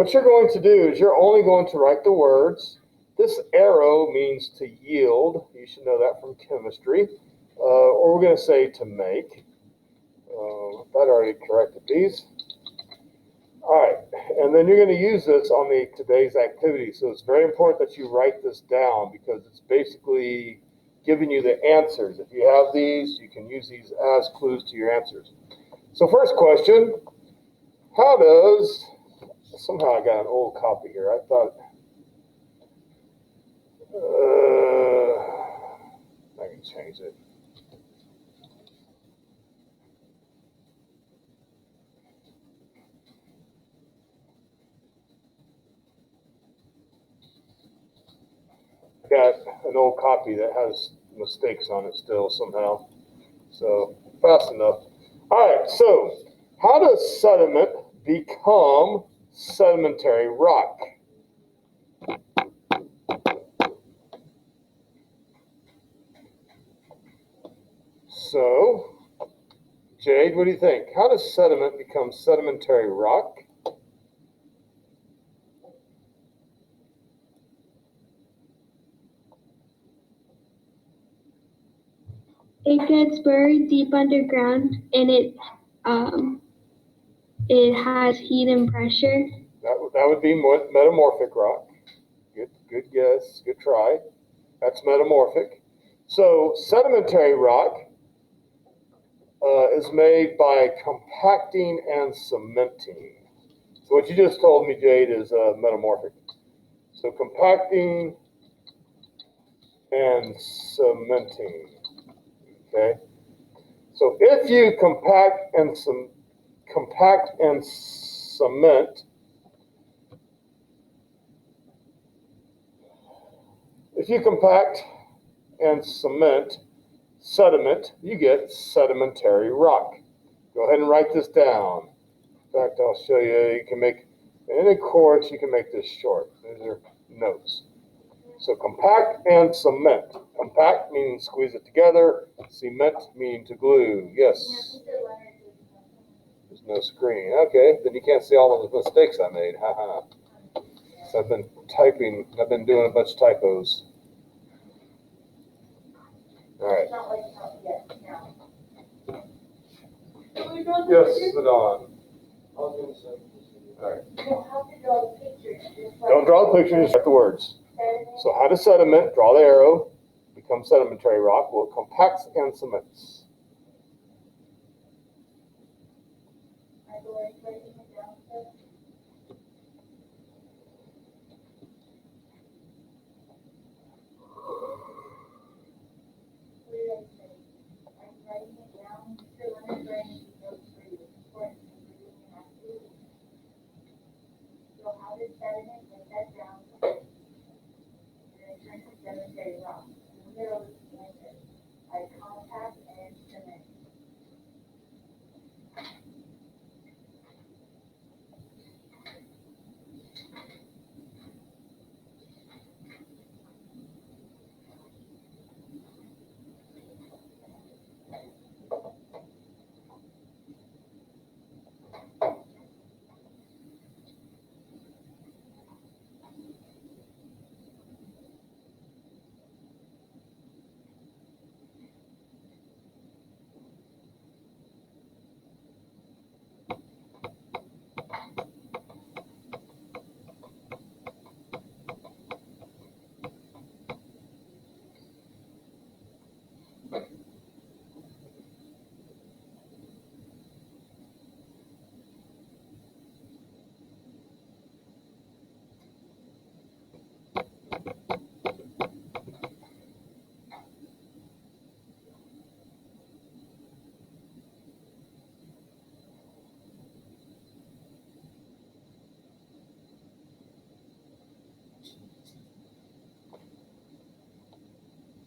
what you're going to do is you're only going to write the words. This arrow means to yield. You should know that from chemistry. Or we're going to say to make. That already corrected these. All right, and then you're going to use this on today's activity. So it's very important that you write this down because it's basically giving you the answers. If you have these, you can use these as clues to your answers. So first question, how does, somehow I got an old copy here. I thought, I can change it. Got an old copy that has mistakes on it still somehow. So fast enough. All right, so how does sediment become sedimentary rock? So, Jade, what do you think? How does sediment become sedimentary rock? It gets buried deep underground, and it has heat and pressure. That would be metamorphic rock. Good guess. Good try. That's metamorphic. So sedimentary rock is made by compacting and cementing. So what you just told me, Jade, is metamorphic. So compacting and cementing. Okay. So if you compact and cement, if you compact and cement sediment, you get sedimentary rock. Go ahead and write this down. In fact, I'll show you. You can make, in a course, you can make this short. These are notes. So compact and cement. Compact meaning squeeze it together. Cement meaning to glue. Yes. There's no screen. Okay, then you can't see all of the mistakes I made. Haha. So I've been typing. I've been doing a bunch of typos. All right. Yes, sit on. All right. Don't draw the picture, just write the words. So how does sediment, draw the arrow, become sedimentary rock? Well, it compacts and cements.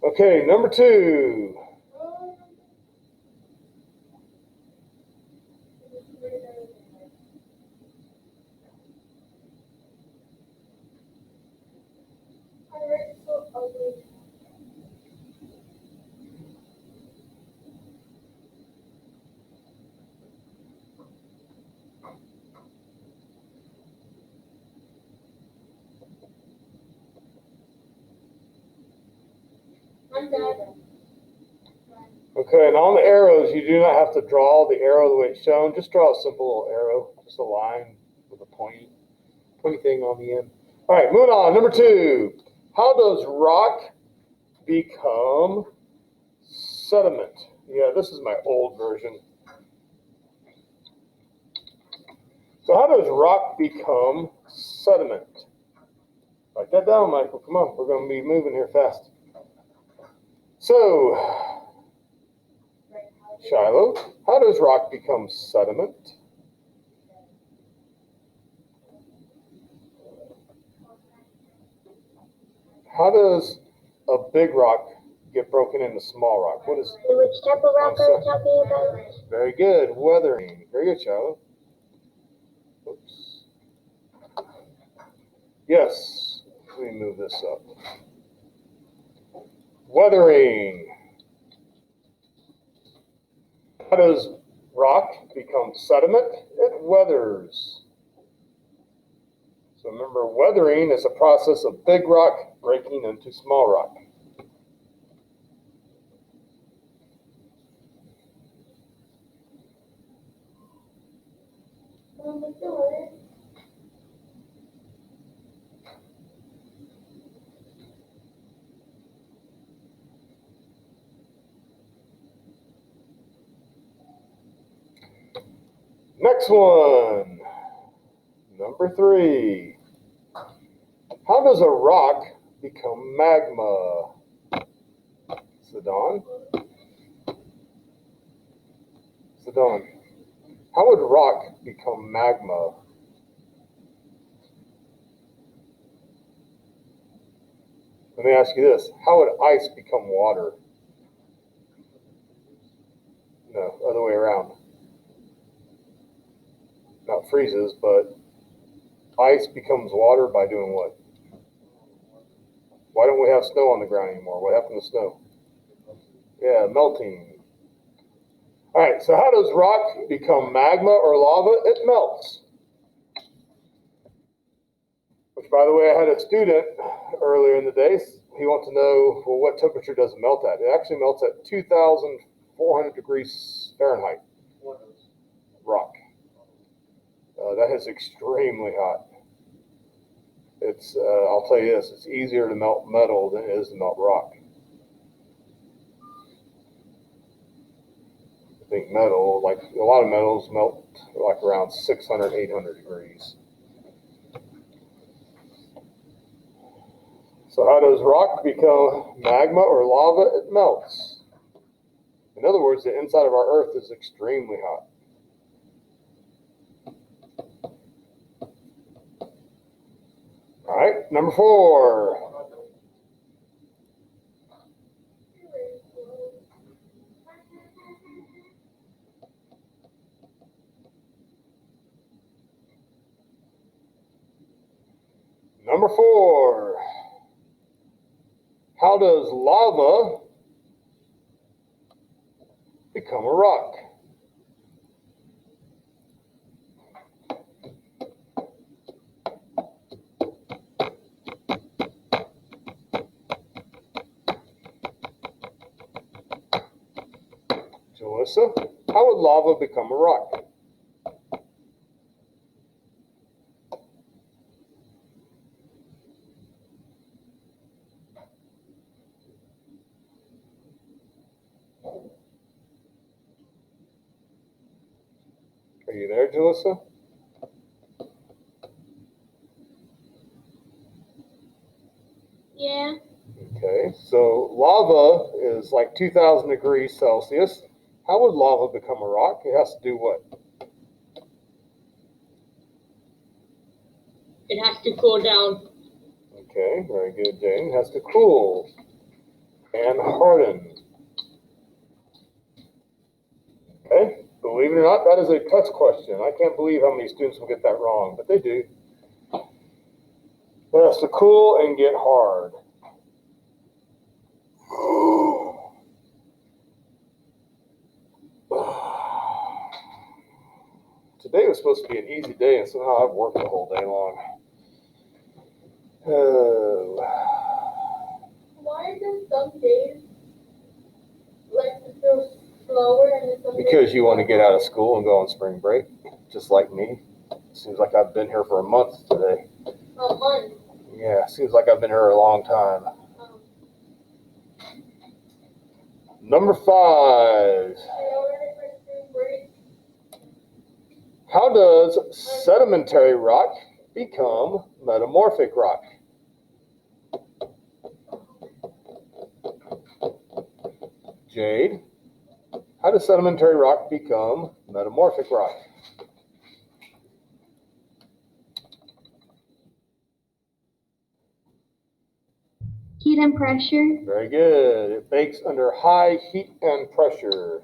Okay, number 2. Okay, and on the arrows, you do not have to draw the arrow the way it's shown. Just draw a simple little arrow, just a line with a pointy thing on the end. All right, moving on. Number 2. How does rock become sediment? Yeah, this is my old version. So how does rock become sediment? Write that down, Michael. Come on, we're going to be moving here fast. So, Shiloh, how does rock become sediment? How does a big rock get broken into small rock? What is? Which type of rock are you talking about? Very good. Weathering. Very good, Shiloh. Oops. Yes. Let me move this up. Weathering. How does rock become sediment? It weathers. So remember, weathering is a process of big rock breaking into small rock. Next one, number 3. How does a rock become magma? Sidon? How would rock become magma? Let me ask you this. How would ice become water? No, other way around. Not freezes, but ice becomes water by doing what? Why don't we have snow on the ground anymore? What happened to snow? Yeah, melting. All right, so how does rock become magma or lava? It melts. Which, by the way, I had a student earlier in the day. He wants to know, well, what temperature does it melt at? It actually melts at 2,400 degrees Fahrenheit. Rock. That is extremely hot. It's, I'll tell you this, it's easier to melt metal than it is to melt rock. I think metal, like a lot of metals, melt like around 600, 800 degrees. So how does rock become magma or lava? It melts. In other words, the inside of our earth is extremely hot. All right, number 4. Number 4. How does lava become a rock? Jalissa, how would lava become a rock? Are you there, Jalissa? Yeah. Okay, so lava is like 2,000 degrees Celsius. How would lava become a rock? It has to do what? It has to cool down. Okay, very good, Jane. It has to cool and harden. Okay, believe it or not, that is a test question. I can't believe how many students will get that wrong, but they do. It has to cool and get hard. Today was supposed to be an easy day, and somehow I've worked the whole day long. Why do some days go slower and then some days Because you want to get out of school and go on spring break, just like me. Seems like I've been here for a month today. a month. Yeah, seems like I've been here a long time. Number 5. How does sedimentary rock become metamorphic rock? Jade, how does sedimentary rock become metamorphic rock? Heat and pressure. Very good. It bakes under high heat and pressure.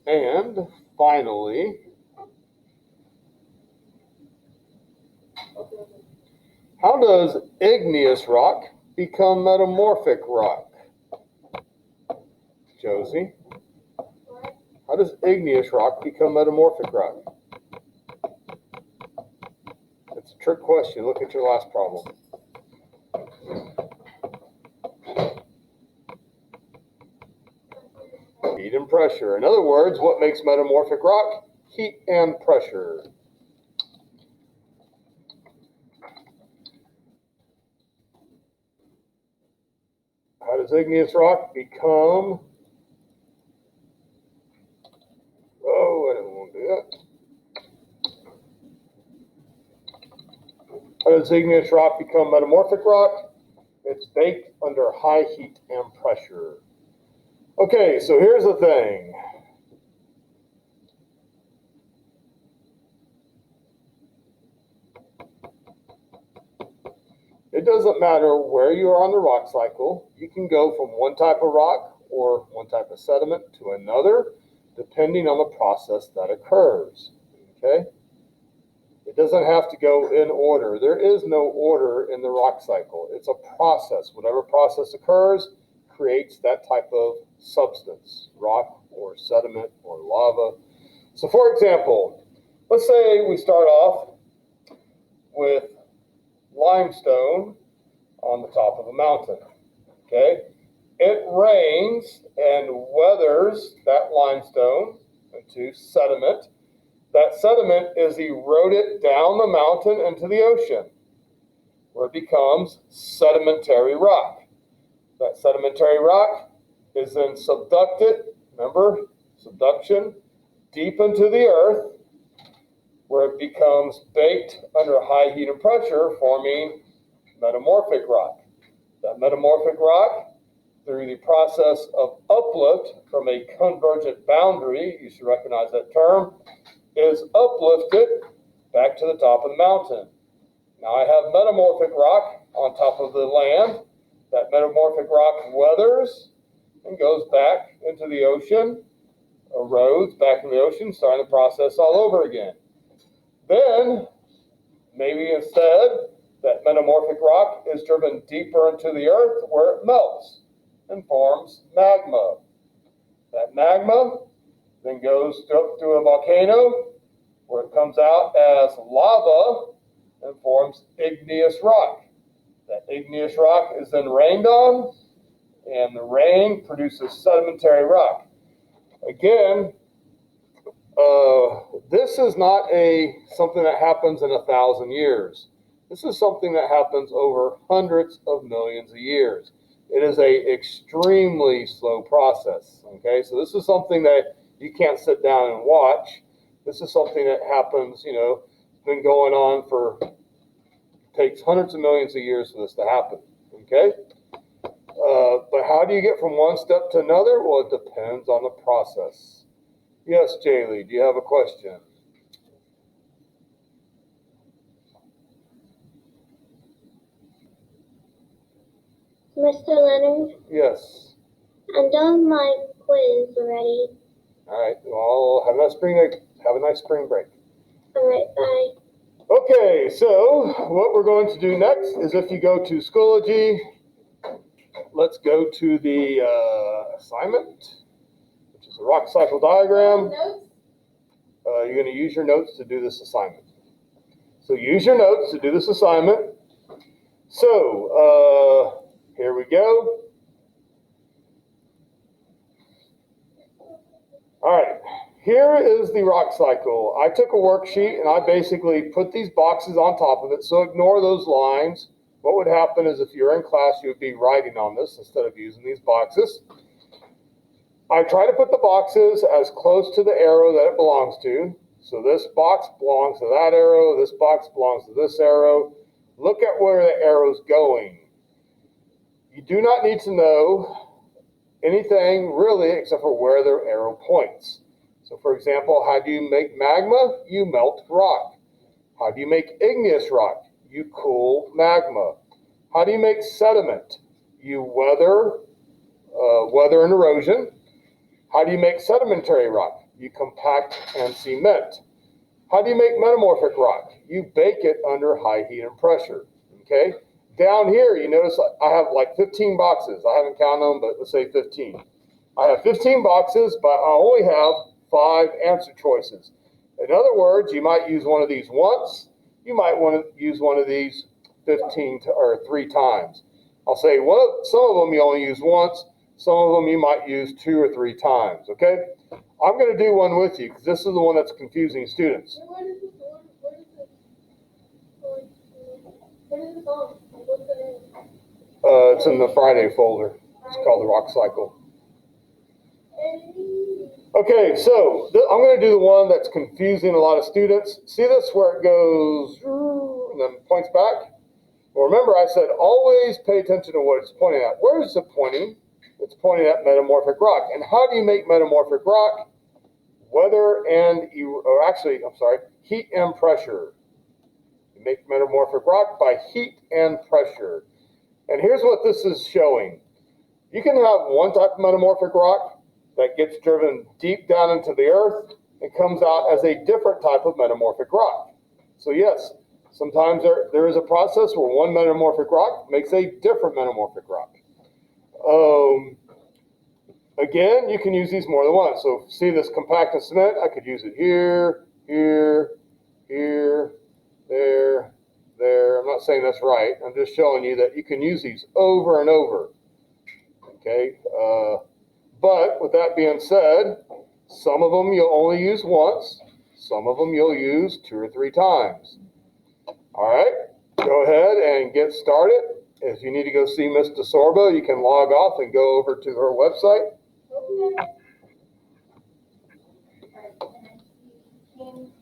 And finally, how does igneous rock become metamorphic rock? Josie, how does igneous rock become metamorphic rock? It's a trick question. Look at your last problem. Heat and pressure. In other words, what makes metamorphic rock? Heat and pressure. How does igneous rock become... Oh, I didn't want to do that. How does igneous rock become metamorphic rock? It's baked under high heat and pressure. Okay, so here's the thing. It doesn't matter where you are on the rock cycle. You can go from one type of rock or one type of sediment to another, depending on the process that occurs. Okay? It doesn't have to go in order. There is no order in the rock cycle. It's a process. Whatever process occurs creates that type of substance, rock or sediment or lava. So for example, let's say we start off with limestone on the top of a mountain. Okay? It rains and weathers that limestone into sediment. That sediment is eroded down the mountain into the ocean, where it becomes sedimentary rock. That sedimentary rock is then subducted, remember, subduction, deep into the earth, where it becomes baked under high heat and pressure, forming metamorphic rock. That metamorphic rock, through the process of uplift from a convergent boundary, you should recognize that term, is uplifted back to the top of the mountain. Now I have metamorphic rock on top of the land. That metamorphic rock weathers and goes back into the ocean, erodes back in the ocean, starting the process all over again. Then, maybe instead, that metamorphic rock is driven deeper into the earth where it melts and forms magma. That magma then goes through a volcano where it comes out as lava and forms igneous rock. That igneous rock is then rained on, and the rain produces sedimentary rock. Again, This is not something that happens in 1,000 years. This is something that happens over hundreds of millions of years. It is a extremely slow process. Okay, so this is something that you can't sit down and watch. This is something that happens, been going on takes hundreds of millions of years for this to happen. Okay, but how do you get from one step to another? Well, it depends on the process. Yes, Jaylee, do you have a question? Mr. Leonard, Yes. I'm done my quiz already. All right. Well, have a nice spring break. All right, bye. Okay, so what we're going to do next is if you go to Schoology, let's go to the assignment, which is a rock cycle diagram. You're going to use your notes to do this assignment. So use your notes to do this assignment. So here we go. All right, here is the rock cycle. I took a worksheet and I basically put these boxes on top of it, so ignore those lines. What would happen is if you're in class, you would be writing on this instead of using these boxes. I try to put the boxes as close to the arrow that it belongs to. So this box belongs to that arrow, this box belongs to this arrow. Look at where the arrow's going. You do not need to know anything really except for where the arrow points. So for example, how do you make magma? You melt rock. How do you make igneous rock? You cool magma. How do you make sediment? You weather and erosion. How do you make sedimentary rock? You compact and cement. How do you make metamorphic rock? You bake it under high heat and pressure. Okay? Down here, you notice I have like 15 boxes. I haven't counted them, but let's say 15. I have 15 boxes, but I only have 5 answer choices. In other words, you might use one of these once. You might want to use one of these 3 times. I'll say some of them you only use once. Some of them you might use 2 or 3 times. Okay? I'm going to do one with you because this is the one that's confusing students. What is this on? What's the name? It's in the Friday folder. It's called the Rock Cycle. Okay, so I'm going to do the one that's confusing a lot of students. See this where it goes and then points back? Well, remember I said always pay attention to what it's pointing at. Where is it pointing? It's pointing at metamorphic rock. And how do you make metamorphic rock? Heat and pressure. You make metamorphic rock by heat and pressure. And here's what this is showing. You can have one type of metamorphic rock that gets driven deep down into the earth and comes out as a different type of metamorphic rock. So yes, sometimes there is a process where one metamorphic rock makes a different metamorphic rock. Again, you can use these more than once. So see this compact and cement, I could use it here, here, here, there, there. I'm not saying that's right. I'm just showing you that you can use these over and over. Okay, but with that being said, some of them you'll only use once. Some of them you'll use 2 or 3 times. All right, go ahead and get started. If you need to go see Ms. DeSorbo, you can log off and go over to her website. Okay.